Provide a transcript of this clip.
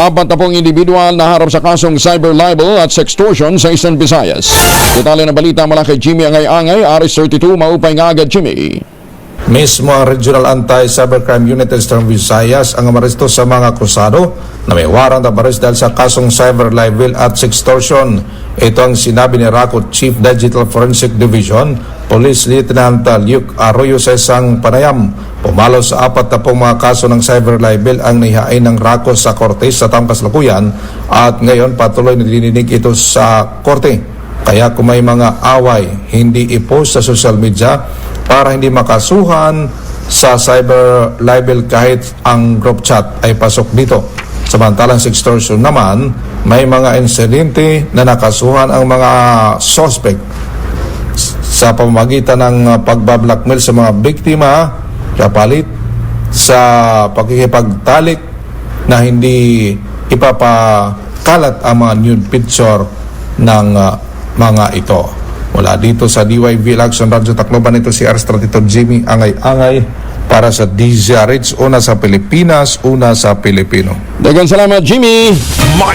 Apat na pong individual na harap sa kasong cyber libel at sextortion sa Eastern Visayas. Detalye ng balita mula kay Jimmy Angay-Angay, Aris 32, maupay nga agad Jimmy. Mismo ang Regional Anti-Cybercrime Unit Eastern Visayas ang amaresto sa mga akusado na may warrant of arrest dahil sa kasong cyber libel at sextortion. Ito ang sinabi ni RACO Chief Digital Forensic Division, Police Lieutenant Luke Arroyo sa isang panayam. Pumalo sa 40 mga kaso ng cyber libel ang nihain ng RACO sa korte sa Kasalukuyan at ngayon patuloy na dininig ito sa korte. Kaya kung may mga away, hindi i-post sa social media para hindi makasuhan sa cyber libel kahit ang group chat ay pasok dito. Samantalang sextortion naman, may mga insidente na nakasuhan ang mga suspect sa pamamagitan ng pagbablackmail sa mga biktima kapalit sa pakikipagtalik na hindi ipapakalat ang mga nude picture ng mga ito. Mula dito sa DYV Action Radyo Tacloban, ito si R32 Jimmy Angay-Angay para sa DZRH, una sa Pilipinas, una sa Pilipino. Daghang salamat Jimmy.